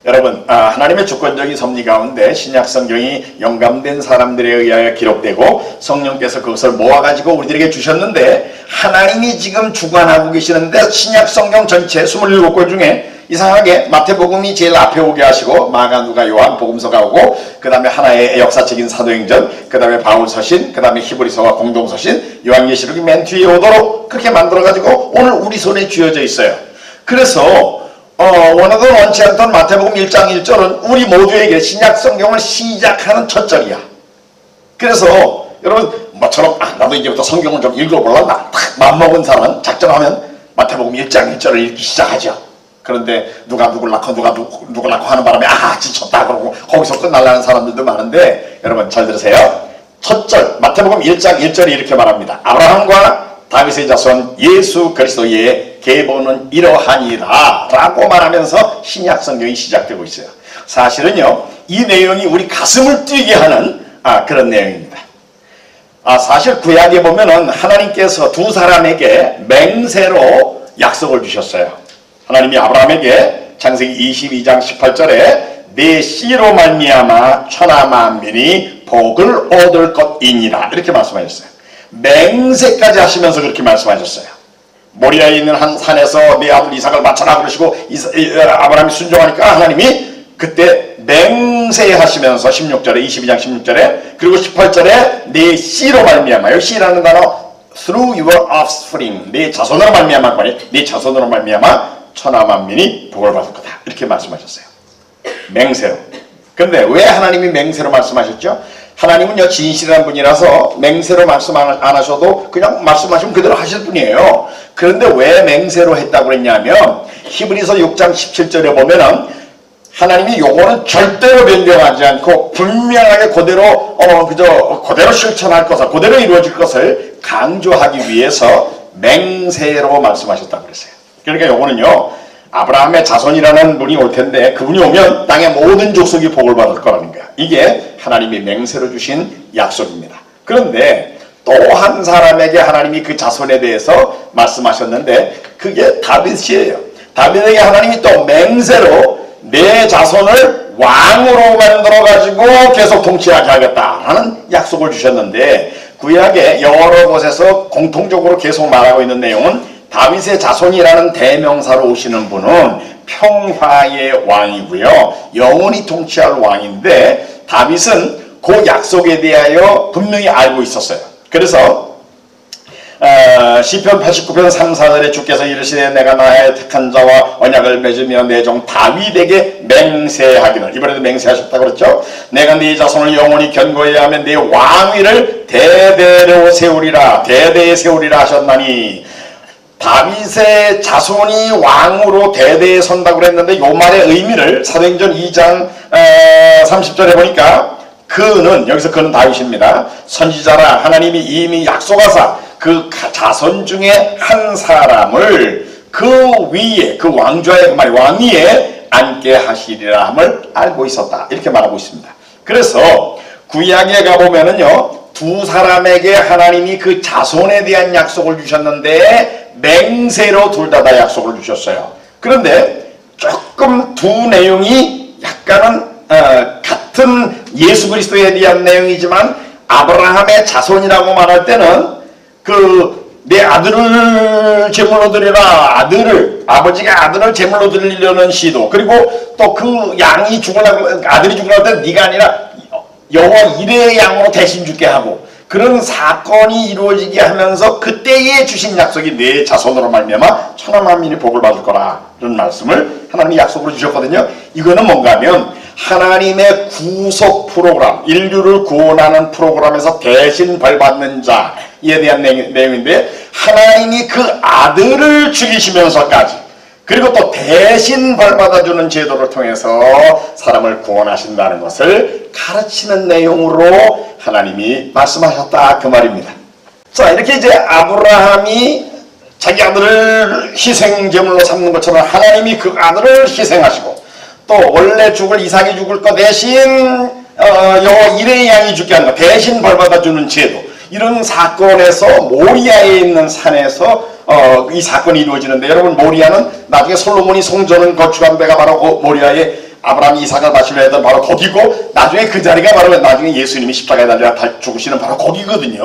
여러분, 하나님의 주권적인 섭리 가운데 신약 성경이 영감된 사람들에 의하여 기록되고 성령께서 그것을 모아가지고 우리들에게 주셨는데, 하나님이 지금 주관하고 계시는데 신약 성경 전체 27권 중에 이상하게 마태복음이 제일 앞에 오게 하시고 마가, 누가, 요한, 복음서가 오고, 그 다음에 하나의 역사적인 사도행전, 그 다음에 바울서신, 그 다음에 히브리서와 공동서신, 요한계시록이 맨 뒤에 오도록 그렇게 만들어가지고 오늘 우리 손에 쥐어져 있어요. 그래서 원하든 원치 않던 마태복음 1장 1절은 우리 모두에게 신약 성경을 시작하는 첫 절이야. 그래서 여러분 뭐처럼 나도 이제부터 성경을 좀 읽어볼란다 딱 맘먹은 사람은 작정하면 마태복음 1장 1절을 읽기 시작하죠. 그런데 누가 누굴 낳고 누굴 낳고 하는 바람에 지쳤다 그러고 거기서 끝날라는 사람들도 많은데, 여러분 잘 들으세요. 첫 절 마태복음 1장 1절이 이렇게 말합니다. 아브라함과 다윗의 자손 예수 그리스도의 계보는 이러하니라 라고 말하면서 신약 성경이 시작되고 있어요. 사실은요, 이 내용이 우리 가슴을 뛰게 하는 그런 내용입니다. 사실 구약에 보면은 하나님께서 두 사람에게 맹세로 약속을 주셨어요. 하나님이 아브라함에게 창세기 22장 18절에 내 씨로 말미암아 천하 만민이 복을 얻을 것이니라 이렇게 말씀하셨어요. 맹세까지 하시면서 그렇게 말씀하셨어요. 모리아에 있는 한 산에서 내 아들 이삭을 바쳐라 그러시고 아브라함이 순종하니까 하나님이 그때 맹세하시면서 16절에 22장 16절에 그리고 18절에 내 씨로 말미암아, 여기 씨라는 단어 through your offspring, 내 자손으로 말미암아, 내 자손으로 말미암아 천하 만민이 복을 받을 거다 이렇게 말씀하셨어요. 맹세로. 그런데 왜 하나님이 맹세로 말씀하셨죠? 하나님은요 진실한 분이라서 맹세로 말씀 안 하셔도 그냥 말씀하시면 그대로 하실 분이에요. 그런데 왜 맹세로 했다고 그랬냐면 히브리서 6장 17절에 보면은 하나님이 요거는 절대로 변경하지 않고 분명하게 그대로 그대로 실천할 것을, 그대로 이루어질 것을 강조하기 위해서 맹세로 말씀하셨다고 그랬어요. 그러니까 요거는요 아브라함의 자손이라는 분이 올 텐데 그분이 오면 땅의 모든 족속이 복을 받을 거라는 거야. 이게 하나님이 맹세로 주신 약속입니다. 그런데 또 한 사람에게 하나님이 그 자손에 대해서 말씀하셨는데 그게 다윗이에요. 다윗에게 하나님이 또 맹세로 내 자손을 왕으로 만들어가지고 계속 통치하게 하겠다라는 약속을 주셨는데, 구약의 여러 곳에서 공통적으로 계속 말하고 있는 내용은 다윗의 자손이라는 대명사로 오시는 분은 평화의 왕이고요, 영원히 통치할 왕인데 다윗은 그 약속에 대하여 분명히 알고 있었어요. 그래서 시편 89편 3, 4절에 주께서 이르시되 내가 나의 택한 자와 언약을 맺으며 내 종 다윗에게 맹세하기를, 이번에도 맹세하셨다고 그랬죠. 내가 네 자손을 영원히 견고히 하며 네 왕위를 대대로 세우리라, 대대에 세우리라 하셨나니, 다윗의 자손이 왕으로 대대에 선다고 그랬는데 요 말의 의미를 사도행전 2장 30절에 보니까 그는, 여기서 그는 다윗입니다. 선지자라 하나님이 이미 약속하사 그 자손 중에 한 사람을 그 위에, 그 왕좌의 왕위에 앉게 하시리라 함을 알고 있었다, 이렇게 말하고 있습니다. 그래서 구약에 가보면은요 두 사람에게 하나님이 그 자손에 대한 약속을 주셨는데 맹세로 둘 다 약속을 주셨어요. 그런데 조금 두 내용이 약간은 같은 예수 그리스도에 대한 내용이지만 아브라함의 자손이라고 말할 때는 내 아들을 제물로 드리라, 아버지가 아들을 제물로 드리려는 시도, 그리고 또 그 양이 죽으려고, 아들이 죽으려고 할 때 네가 아니라 여호와 이레의 양으로 대신 죽게 하고, 그런 사건이 이루어지게 하면서 그때에 주신 약속이 내 자손으로 말미암아 천하 만민이 복을 받을 거라는 말씀을 하나님이 약속으로 주셨거든요. 이거는 뭔가 하면 하나님의 구속 프로그램, 인류를 구원하는 프로그램에서 대신 벌받는 자에 대한 내용인데, 하나님이 그 아들을 죽이시면서까지 그리고 또 대신 벌받아주는 제도를 통해서 사람을 구원하신다는 것을 가르치는 내용으로 하나님이 말씀하셨다, 그 말입니다. 자, 이렇게 이제 아브라함이 자기 아들을 희생제물로 삼는 것처럼 하나님이 그 아들을 희생하시고, 또 원래 죽을 이삭이 죽을 거 대신 여호와 이레의 양이 죽게 하는 거, 대신 벌받아주는 제도, 이런 사건에서 모리아에 있는 산에서 이 사건이 이루어지는데, 여러분 모리아는 나중에 솔로몬이 성전을 건축한 데가 바로 그 모리아의 아브라함이 이삭을 바치려 했던 바로 거기고 나중에 그 자리가 바로 나중에 예수님이 십자가에 달려 죽으시는 바로 거기거든요.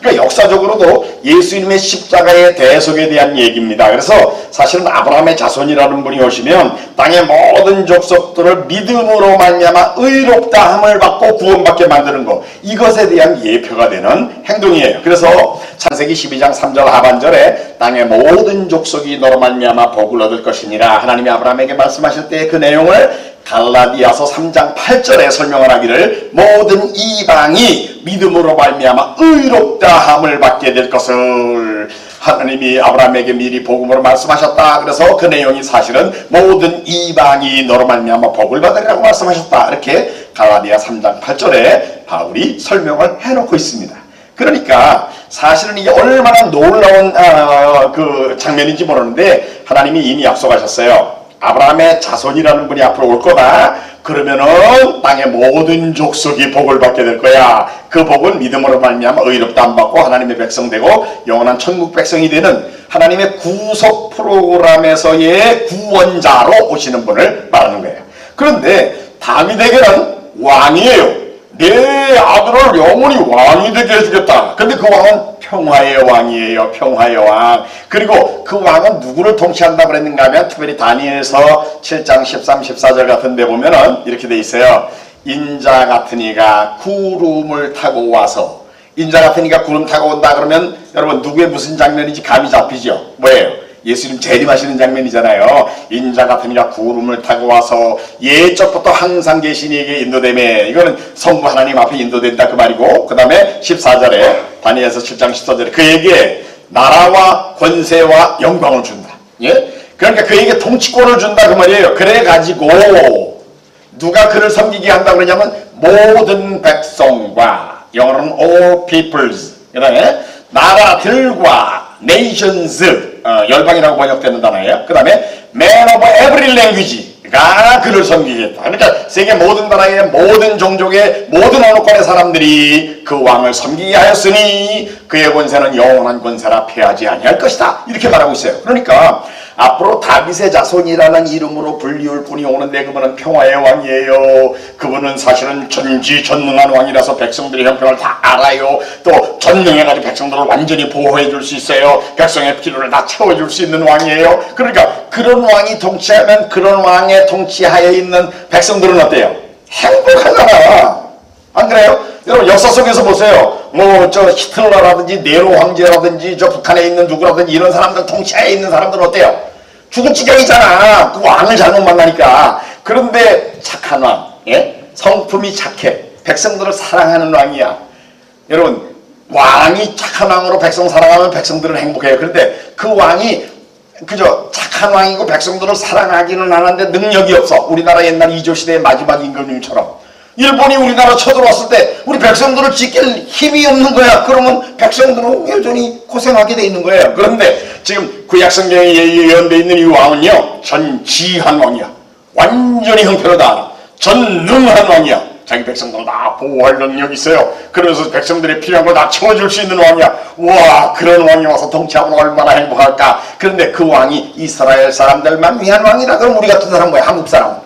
그러니까 역사적으로도 예수님의 십자가의 대속에 대한 얘기입니다. 그래서 사실은 아브라함의 자손이라는 분이 오시면 땅의 모든 족속들을 믿음으로 말미암아 의롭다함을 받고 구원받게 만드는 것, 이것에 대한 예표가 되는 행동이에요. 그래서 창세기 12장 3절 하반절에 땅의 모든 족속이 너로 말미암아 복을 얻을 것이니라 하나님이 아브라함에게 말씀하실 때 그 내용을 갈라디아서 3장 8절에 설명을 하기를 모든 이방이 믿음으로 말미암아 의롭다함을 받게 될 것을 하나님이 아브라함에게 미리 복음으로 말씀하셨다. 그래서 그 내용이 사실은 모든 이방이 너로 말미암아 복을 받으리라고 말씀하셨다. 이렇게 갈라디아 3장 8절에 바울이 설명을 해놓고 있습니다. 그러니까 사실은 이게 얼마나 놀라운 그 장면인지 모르는데 하나님이 이미 약속하셨어요. 아브라함의 자손이라는 분이 앞으로 올 거다. 그러면은 땅의 모든 족속이 복을 받게 될 거야. 그 복은 믿음으로 말미암아 의롭다함 받고 하나님의 백성 되고 영원한 천국 백성이 되는 하나님의 구속 프로그램에서의 구원자로 오시는 분을 말하는 거예요. 그런데 다윗에게는 왕이에요. 내 아들을 영원히 왕이 되게 해주겠다. 근데 그 왕은 평화의 왕이에요. 평화의 왕. 그리고 그 왕은 누구를 통치한다고 그랬는가 하면 특별히 다니엘서 7장 13, 14절 같은 데 보면은 이렇게 돼 있어요. 인자 같은 이가 구름을 타고 와서, 인자 같은 이가 구름 타고 온다 그러면 여러분 누구의 무슨 장면인지 감이 잡히죠? 뭐예요? 예수님 재림하시는 장면이잖아요. 인자 같은 이가 구름을 타고 와서 예적부터 항상 계신 이에게 인도되매, 이거는 성부 하나님 앞에 인도된다 그 말이고, 그 다음에 14절에 다니엘서 7장 14절에 그에게 나라와 권세와 영광을 준다. 예? 그러니까 그에게 통치권을 준다 그 말이에요. 그래가지고 누가 그를 섬기게 한다고 그러냐면 모든 백성과, 영어로는 all peoples, 그 다음에 나라들과 nations, 열방이라고 번역되는 단어예요. 그 다음에 man of every language가 그를 섬기겠다. 그러니까 세계 모든 나라의 모든 종족의 모든 언어권의 사람들이 그 왕을 섬기게 하였으니 그의 권세는 영원한 권세라 패하지 아니할 것이다. 이렇게 말하고 있어요. 그러니까 앞으로 다윗의 자손이라는 이름으로 불리울 분이 오는데 그분은 평화의 왕이에요. 그분은 사실은 전지전능한 왕이라서 백성들의 형편을 다 알아요. 또 전능해가지고 백성들을 완전히 보호해 줄 수 있어요. 백성의 필요를 다 채워줄 수 있는 왕이에요. 그러니까 그런 왕이 통치하면 그런 왕의 통치하에 있는 백성들은 어때요? 행복하잖아. 안 그래요? 여러분 역사 속에서 보세요. 뭐 저 히틀러라든지 네로 황제라든지 저 북한에 있는 누구라든지 이런 사람들 통치하에 있는 사람들은 어때요? 죽은 지경이잖아. 그 왕을 잘못 만나니까. 그런데 착한 왕, 예? 성품이 착해. 백성들을 사랑하는 왕이야. 여러분 왕이 착한 왕으로 백성 사랑하면 백성들은 행복해요. 그런데 그 왕이 그저 착한 왕이고 백성들을 사랑하기는 하는데 능력이 없어. 우리나라 옛날 이조시대의 마지막 임금님처럼. 일본이 우리나라 쳐들어왔을 때 우리 백성들을 지킬 힘이 없는 거야. 그러면 백성들은 여전히 고생하게 돼 있는 거예요. 그런데 지금 구약성경에 예언되어 있는 이 왕은요, 전지한 왕이야. 완전히 형편을 다 알아. 전능한 왕이야. 자기 백성들을 다 보호할 능력이 있어요. 그러면서 백성들의 필요한 걸 다 채워줄 수 있는 왕이야. 와, 그런 왕이 와서 통치하면 얼마나 행복할까. 그런데 그 왕이 이스라엘 사람들만 위한 왕이라 그럼 우리 같은 사람 뭐야? 한국 사람.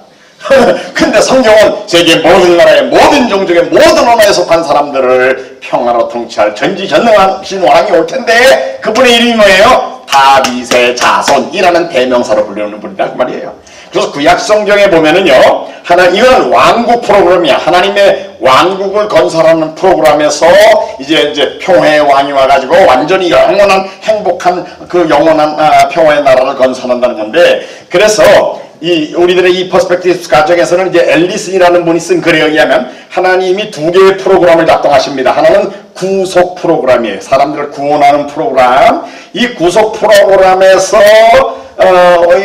근데 성경은 세계 모든 나라의 모든 종족의 모든 언어에 속한 사람들을 평화로 통치할 전지전능하신 왕이 올 텐데 그분의 이름이 뭐예요? 다윗의 자손이라는 대명사로 불리는 분이다 그 말이에요. 그래서 구약 성경에 보면은요, 이건 왕국 프로그램이야. 하나님의 왕국을 건설하는 프로그램에서 이제 평화의 왕이 와가지고 완전히 영원한 행복한 그 영원한 평화의 나라를 건설한다는 건데, 그래서 우리들의 이 퍼스펙티브 가정에서는 이제 앨리슨이라는 분이 쓴 글에 의하면 하나님이 두 개의 프로그램을 작동하십니다. 하나는 구속 프로그램이에요. 사람들을 구원하는 프로그램. 이 구속 프로그램에서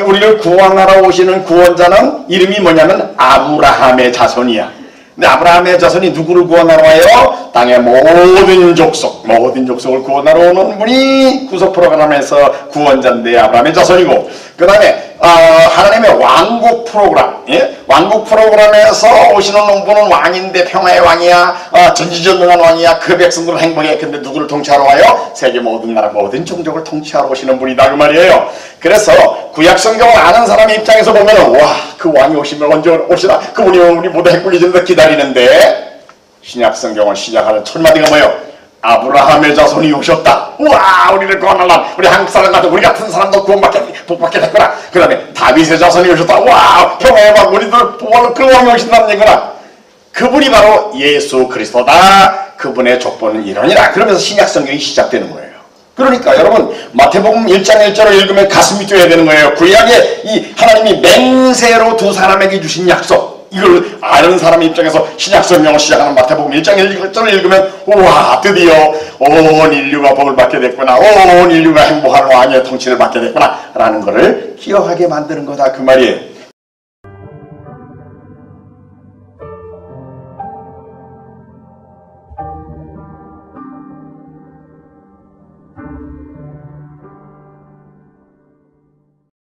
우리를 구원하러 오시는 구원자는 이름이 뭐냐면 아브라함의 자손이야. 근데 아브라함의 자손이 누구를 구원하러 와요? 땅의 모든 족속을 구원하러 오는 분이 구속 프로그램에서 구원자인데 아브라함의 자손이고, 그 다음에 하나님의 왕국 프로그램, 예? 왕국 프로그램에서 오시는 분은 왕인데 평화의 왕이야, 전지전능한 왕이야, 그 백성들은 행복해. 근데 누구를 통치하러 와요? 세계 모든 나라 모든 종족을 통치하러 오시는 분이다 그 말이에요. 그래서 구약 성경을 아는 사람의 입장에서 보면은 와, 그 왕이 오시면 언제 오시나, 그분이 우리 모두 행복해지면서 기다리는데, 신약 성경을 시작하는 첫 마디가 뭐예요? 아브라함의 자손이 오셨다. 우와, 우리를 구원하라. 우리 한국 사람 같은 우리 같은 사람도 복받게 됐구나. 그 다음에 다윗의 자손이 오셨다. 와, 평화의 왕, 우리들 그 왕이 오신다는 얘기구나. 그분이 바로 예수 그리스도다. 그분의 족보는 이러니라. 그러면서 신약 성경이 시작되는 거예요. 그러니까 여러분, 마태복음 1장 1절을 읽으면 가슴이 뛰어야 되는 거예요. 구약에 이 하나님이 맹세로 두 사람에게 주신 약속, 이걸 아는 사람의 입장에서 신약성경을 시작하는 마태복음 1장 1절을 읽으면 우와, 드디어 온 인류가 복을 받게 됐구나, 온 인류가 행복한 왕의 통치를 받게 됐구나 라는 것을 기억하게 만드는 거다 그 말이에요.